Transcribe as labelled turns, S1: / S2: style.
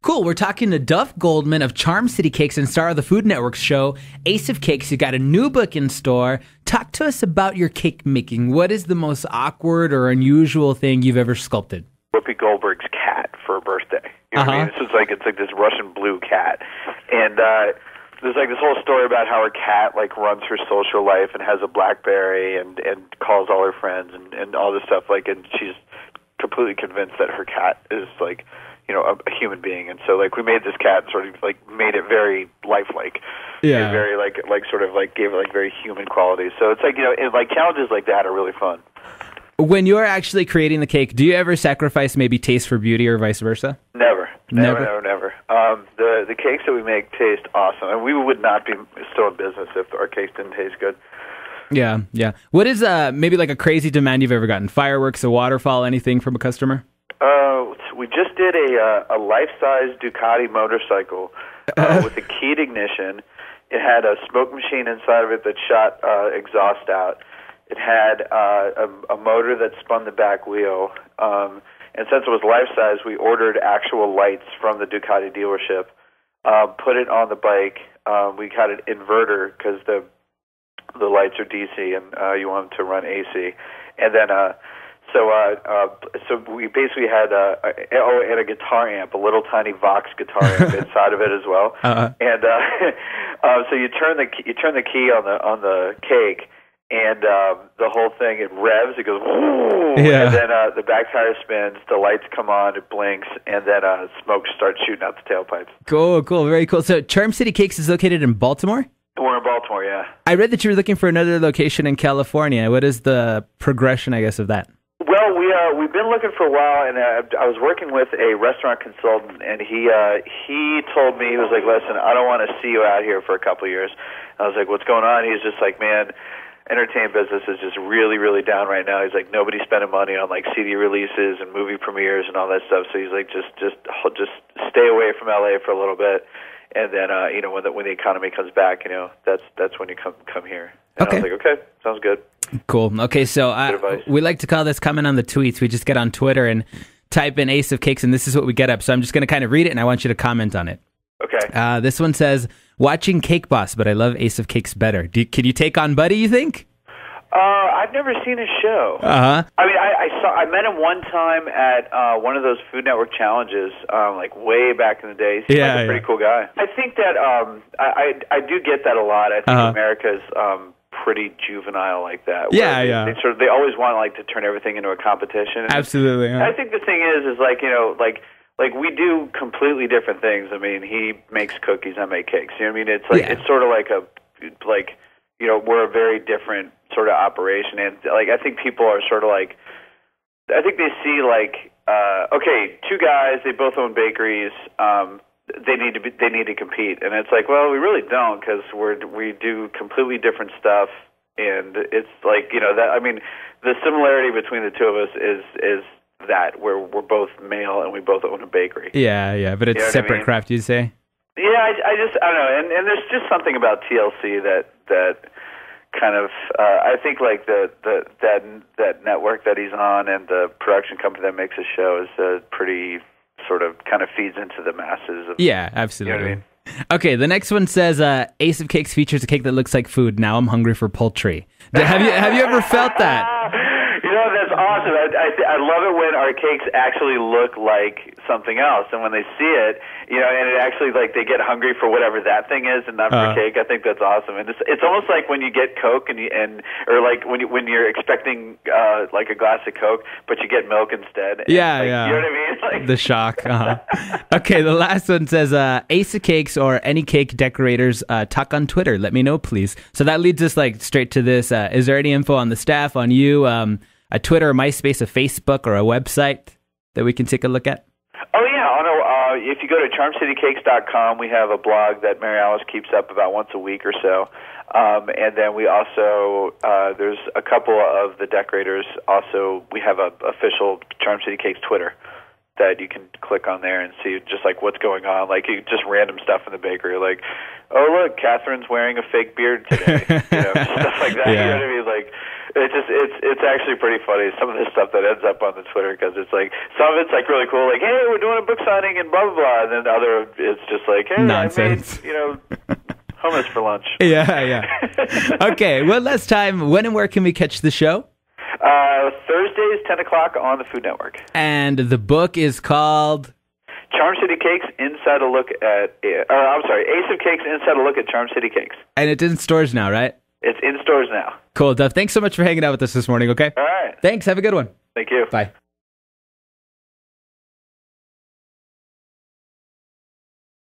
S1: Cool. We're talking to Duff Goldman of Charm City Cakes and star of the Food Network show, Ace of Cakes. You got a new book in store. Talk to us about your cake making. What is the most awkward or unusual thing you've ever sculpted?
S2: Whoopi Goldberg's cat for her birthday. You know what I mean? It's like this Russian blue cat. And there's like this whole story about how her cat like runs her social life and has a BlackBerry and calls all her friends and all this stuff. Like, and she's completely convinced that her cat is like, you know, a human being. And so like we made this cat and sort of like made it very lifelike.
S1: Yeah.
S2: Very like sort of like gave it like very human qualities. So it's like, you know, like challenges like that are really fun.
S1: When you're actually creating the cake, do you ever sacrifice maybe taste for beauty or vice versa?
S2: Never. The cakes that we make taste awesome, and we would not be still in business if our cakes didn't taste good.
S1: Yeah. What is maybe like a crazy demand you've ever gotten? Fireworks, a waterfall, anything from a customer?
S2: We just did a life-size Ducati motorcycle with a keyed ignition. It had a smoke machine inside of it that shot exhaust out. It had a motor that spun the back wheel. And since it was life-size, we ordered actual lights from the Ducati dealership, put it on the bike. We got an inverter because the lights are DC and you want them to run AC. And then so we basically had and a guitar amp, a little tiny Vox guitar amp inside of it as well. And so you turn the key on the cake. And the whole thing, it revs, it goes, whoo, and then the back tire spins, the lights come on, it blinks, and then smoke starts shooting out the tailpipes.
S1: Cool, very cool. So Charm City Cakes is located in Baltimore?
S2: We're in Baltimore, yeah.
S1: I read that you were looking for another location in California. What is the progression, I guess, of that?
S2: Well, we've been looking for a while, and I was working with a restaurant consultant, and he told me, he was like, listen, I don't want to see you out here for a couple of years. I was like, what's going on? He's just like, man, entertainment business is just really, really down right now. He's like, nobody's spending money on like CD releases and movie premieres and all that stuff. So he's like, just stay away from LA for a little bit, and then you know, when the economy comes back, you know, that's when you come here. And
S1: okay.
S2: I was like, okay, sounds good.
S1: Cool. Okay, so we like to call this comment on the tweets. We just get on Twitter and type in Ace of Cakes, and this is what we get up. So I'm just going to kind of read it, and I want you to comment on it.
S2: Okay.
S1: This one says, watching Cake Boss, but I love Ace of Cakes better. Can you take on Buddy, you think?
S2: I've never seen his show.
S1: Uh-huh.
S2: I mean, I met him one time at one of those Food Network challenges, like way back in the day. He's like a pretty cool guy. I think that I do get that a lot. I think America's pretty juvenile like that.
S1: Yeah.
S2: They always want like to turn everything into a competition. And
S1: absolutely.
S2: I think the thing is like, you know, like we do completely different things. I mean, he makes cookies, I make cakes. You know what I mean? It's like it's sort of like you know, we're a very different sort of operation, and like I think people are sort of like, I think they see like, okay, two guys, they both own bakeries, they need to compete, and it's like, well, we really don't, because we do completely different stuff, and it's like, you know, that, I mean, the similarity between the two of us is that we're both male and we both own a bakery.
S1: Yeah, but it's separate craft, you'd say.
S2: Yeah, I don't know, and there's just something about TLC that kind of I think like that network that he's on and the production company that makes his show is pretty sort of kind of feeds into the masses.
S1: Yeah, absolutely.
S2: You know what I mean?
S1: Okay, the next one says Ace of Cakes features a cake that looks like food. Now I'm hungry for poultry. Have you ever felt that?
S2: You know, that's awesome. I love it when our cakes actually look like something else, and when they see it, you know, and it actually like they get hungry for whatever that thing is, and not for cake. I think that's awesome, and it's almost like when you get Coke or like when you're expecting like a glass of Coke, but you get milk instead.
S1: Yeah.
S2: You know what I mean? Like,
S1: the shock. Okay, the last one says Ace of Cakes or any cake decorators talk on Twitter. Let me know, please. So that leads us like straight to this. Is there any info on the staff, on you, a Twitter, a MySpace, a Facebook, or a website that we can take a look at?
S2: Oh, yeah. If you go to charmcitycakes.com, we have a blog that Mary Alice keeps up about once a week or so. And then we also, there's a couple of the decorators also, we have a official Charm City Cakes Twitter. that you can click on there and see just like what's going on, like just random stuff in the bakery, like, oh look, Catherine's wearing a fake beard today, stuff like that.
S1: Yeah.
S2: You know what I mean? Like, it's actually pretty funny, some of the stuff that ends up on the Twitter, because it's like some of it's like really cool, like, hey, we're doing a book signing and blah blah blah, and then the other it's just like, hey,
S1: nonsense.
S2: I made hummus for lunch.
S1: Yeah. Okay, one last time, when and where can we catch the show?
S2: Thursdays, 10 o'clock on the Food Network.
S1: And the book is called
S2: Charm City Cakes, Inside a Look at, Ace of Cakes, Inside a Look at Charm City Cakes.
S1: And it's in stores now, right?
S2: It's in stores now.
S1: Cool, Duff. Thanks so much for hanging out with us this morning, okay?
S2: All right.
S1: Thanks. Have a good one.
S2: Thank you.
S1: Bye.